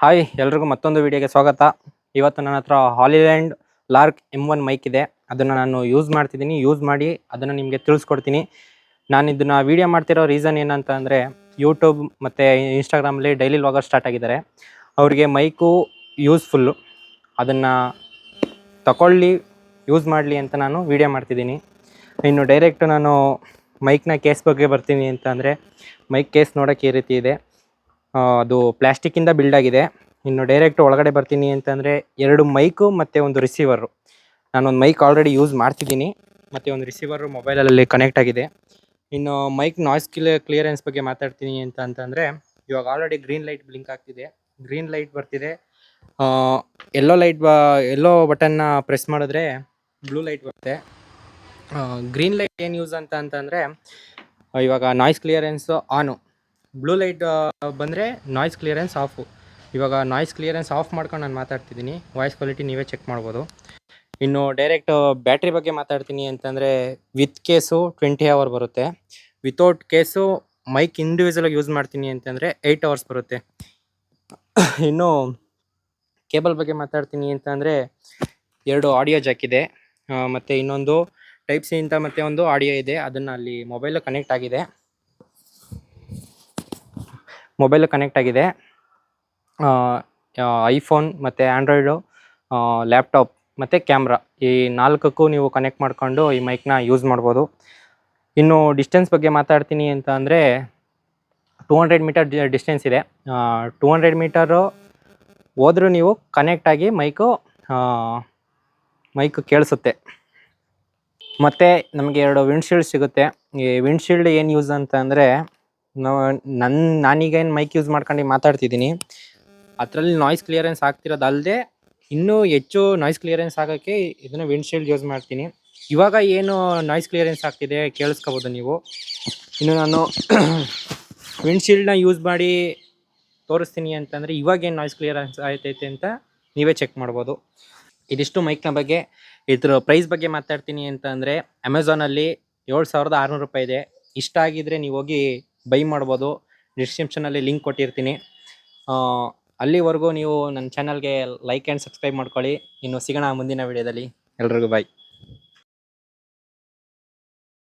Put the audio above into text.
Hi ಎಲ್ರಿಗೂ ಮತ್ತೊಂದು ವಿಡಿಯೋಗೆ ಸ್ವಾಗತ. ಇವತ್ತು ನನ್ನ ಹತ್ರ ಹಾಲಿಲ್ಯಾಂಡ್ ಲಾರ್ಕ್ M1 ಮೈಕ್ ಇದೆ. ಅದನ್ನು ನಾನು ಯೂಸ್ ಮಾಡ್ತಿದ್ದೀನಿ. ಯೂಸ್ ಮಾಡಿ ಅದನ್ನು ನಿಮಗೆ ತಿಳಿಸ್ಕೊಡ್ತೀನಿ. ನಾನು ಇದನ್ನು ವೀಡಿಯೋ ಮಾಡ್ತಿರೋ ರೀಸನ್ ಏನಂತ ಅಂದರೆ, ಯೂಟ್ಯೂಬ್ ಮತ್ತು ಇನ್ಸ್ಟಾಗ್ರಾಮಲ್ಲಿ ಡೈಲಿ ವ್ಲಾಗರ್ ಸ್ಟಾರ್ಟ್ ಆಗಿದ್ದಾರೆ. ಅವರಿಗೆ ಮೈಕು ಯೂಸ್ಫುಲ್ಲು, ಅದನ್ನು ತಗೊಳ್ಳಿ ಯೂಸ್ ಮಾಡಲಿ ಅಂತ ನಾನು ವೀಡಿಯೋ ಮಾಡ್ತಿದ್ದೀನಿ. ಇನ್ನು ಡೈರೆಕ್ಟ್ ನಾನು ಮೈಕ್ನ ಕೇಸ್ ಬಗ್ಗೆ ಬರ್ತೀನಿ ಅಂತ ಅಂದರೆ, ಮೈಕ್ ಕೇಸ್ ನೋಡೋಕ್ಕೆ ಈ ರೀತಿ ಇದೆ. ಅದು ಪ್ಲಾಸ್ಟಿಕ್ಕಿಂದ ಬಿಲ್ಡ್ ಆಗಿದೆ. ಇನ್ನು ಡೈರೆಕ್ಟ್ ಒಳಗಡೆ ಬರ್ತೀನಿ ಅಂತಂದರೆ, 2 ಮೈಕು ಮತ್ತು ಒಂದು ರಿಸೀವರು. ನಾನೊಂದು ಮೈಕ್ ಆಲ್ರೆಡಿ ಯೂಸ್ ಮಾಡ್ತಿದ್ದೀನಿ ಮತ್ತು ಒಂದು ರಿಸೀವರು ಮೊಬೈಲಲ್ಲಿ ಕನೆಕ್ಟ್ ಆಗಿದೆ. ಇನ್ನು ಮೈಕ್ ನಾಯ್ಸ್ ಕ್ಲಿಯರೆನ್ಸ್ ಬಗ್ಗೆ ಮಾತಾಡ್ತೀನಿ ಅಂತಂದರೆ, ಇವಾಗ ಆಲ್ರೆಡಿ ಗ್ರೀನ್ ಲೈಟ್ ಬ್ಲಿಂಕ್ ಆಗ್ತಿದೆ, ಗ್ರೀನ್ ಲೈಟ್ ಬರ್ತಿದೆ. ಎಲ್ಲೋ ಬಟನ್ನ ಪ್ರೆಸ್ ಮಾಡಿದ್ರೆ ಬ್ಲೂ ಲೈಟ್ ಬರುತ್ತೆ. ಗ್ರೀನ್ ಲೈಟ್ ಏನು ಯೂಸ್ ಅಂತಂದರೆ, ಇವಾಗ ನಾಯ್ಸ್ ಕ್ಲಿಯರೆನ್ಸು ಆನು, ಬ್ಲೂ ಲೈಟ್ ಬಂದರೆ ನಾಯ್ಸ್ ಕ್ಲಿಯರೆನ್ಸ್ ಆಫು. ಇವಾಗ ನಾಯ್ಸ್ ಕ್ಲಿಯರೆನ್ಸ್ ಆಫ್ ಮಾಡ್ಕೊಂಡು ನಾನು ಮಾತಾಡ್ತಿದ್ದೀನಿ. ವಾಯ್ಸ್ ಕ್ವಾಲಿಟಿ ನೀವೇ ಚೆಕ್ ಮಾಡ್ಬೋದು. ಇನ್ನು ಡೈರೆಕ್ಟ್ ಬ್ಯಾಟ್ರಿ ಬಗ್ಗೆ ಮಾತಾಡ್ತೀನಿ ಅಂತಂದರೆ, ವಿತ್ ಕೇಸು 20 ಅವರ್ ಬರುತ್ತೆ. ವಿತೌಟ್ ಕೇಸು ಮೈಕ್ ಇಂಡಿವಿಜುವಲಾಗಿ ಯೂಸ್ ಮಾಡ್ತೀನಿ ಅಂತಂದರೆ 8 ಅವರ್ಸ್ ಬರುತ್ತೆ. ಇನ್ನು ಕೇಬಲ್ ಬಗ್ಗೆ ಮಾತಾಡ್ತೀನಿ ಅಂತಂದರೆ, 2 ಆಡಿಯೋ ಜಾಕ್ ಇದೆ, ಮತ್ತು ಇನ್ನೊಂದು ಟೈಪ್ ಸಿ ಅಂತ ಮತ್ತೆ ಒಂದು ಆಡಿಯೋ ಇದೆ. ಅದನ್ನು ಅಲ್ಲಿ ಮೊಬೈಲು ಕನೆಕ್ಟ್ ಆಗಿದೆ. ಐಫೋನ್ ಮತ್ತು ಆ್ಯಂಡ್ರಾಯ್ಡು, ಲ್ಯಾಪ್ಟಾಪ್ ಮತ್ತು ಕ್ಯಾಮ್ರಾ, ಈ 4ಕ್ಕೂ ನೀವು ಕನೆಕ್ಟ್ ಮಾಡಿಕೊಂಡು ಈ ಮೈಕ್ನ ಯೂಸ್ ಮಾಡ್ಬೋದು. ಇನ್ನು ಡಿಸ್ಟೆನ್ಸ್ ಬಗ್ಗೆ ಮಾತಾಡ್ತೀನಿ ಅಂತ ಅಂದರೆ, 200 ಮೀಟರ್ ಡಿಸ್ಟೆನ್ಸ್ ಇದೆ. 200 ಮೀಟರು ಹೋದ್ರೂ ನೀವು ಕನೆಕ್ಟಾಗಿ ಮೈಕು ಕೇಳಿಸುತ್ತೆ. ಮತ್ತು ನಮಗೆ 2 ವಿಂಡ್ಶೀಲ್ಡ್ ಸಿಗುತ್ತೆ. ಈ ವಿಂಡ್ಶೀಲ್ಡ್ ಏನು ಯೂಸ್ ಅಂತ ಅಂದರೆ, ನಾನೀಗ ಏನು ಮೈಕ್ ಯೂಸ್ ಮಾಡ್ಕೊಂಡು ಮಾತಾಡ್ತಿದ್ದೀನಿ, ಅದರಲ್ಲಿ ನಾಯ್ಸ್ ಕ್ಲಿಯರೆನ್ಸ್ ಆಗ್ತಿರೋದಲ್ಲದೆ ಇನ್ನೂ ಹೆಚ್ಚು ನಾಯ್ಸ್ ಕ್ಲಿಯರೆನ್ಸ್ ಆಗೋಕ್ಕೆ ಇದನ್ನು ವಿಂಡ್ಶೀಲ್ಡ್ ಯೂಸ್ ಮಾಡ್ತೀನಿ. ಇವಾಗ ಏನು ನಾಯ್ಸ್ ಕ್ಲಿಯರೆನ್ಸ್ ಆಗ್ತಿದೆ ಕೇಳಿಸ್ಕೋಬೋದು ನೀವು. ಇನ್ನು ನಾನು ವಿಂಡ್ಶೀಲ್ಡ್ನ ಯೂಸ್ ಮಾಡಿ ತೋರಿಸ್ತೀನಿ ಅಂತಂದರೆ, ಇವಾಗೇನು ನಾಯ್ಸ್ ಕ್ಲಿಯರೆನ್ಸ್ ಆಯ್ತೈತೆ ಅಂತ ನೀವೇ ಚೆಕ್ ಮಾಡ್ಬೋದು. ಇದಿಷ್ಟು ಮೈಕ್ನ ಬಗ್ಗೆ. ಇದ್ರ ಪ್ರೈಸ್ ಬಗ್ಗೆ ಮಾತಾಡ್ತೀನಿ ಅಂತ ಅಂದರೆ, ಅಮೆಝಾನಲ್ಲಿ 7,600 ರೂಪಾಯಿ ಇದೆ. ಇಷ್ಟ ಆಗಿದ್ರೆ ನೀವು ಹೋಗಿ ಬೈ ಮಾಡ್ಬೋದು. ಡಿಸ್ಕ್ರಿಪ್ಷನಲ್ಲಿ ಲಿಂಕ್ ಕೊಟ್ಟಿರ್ತೀನಿ. ಅಲ್ಲಿವರೆಗೂ ನೀವು ನನ್ನ ಚಾನಲ್ಗೆ ಲೈಕ್ ಆ್ಯಂಡ್ ಸಬ್ಸ್ಕ್ರೈಬ್ ಮಾಡ್ಕೊಳ್ಳಿ. ಇನ್ನು ಸಿಗೋಣ ಮುಂದಿನ ವಿಡಿಯೋದಲ್ಲಿ. ಎಲ್ರಿಗೂ ಬಾಯ್.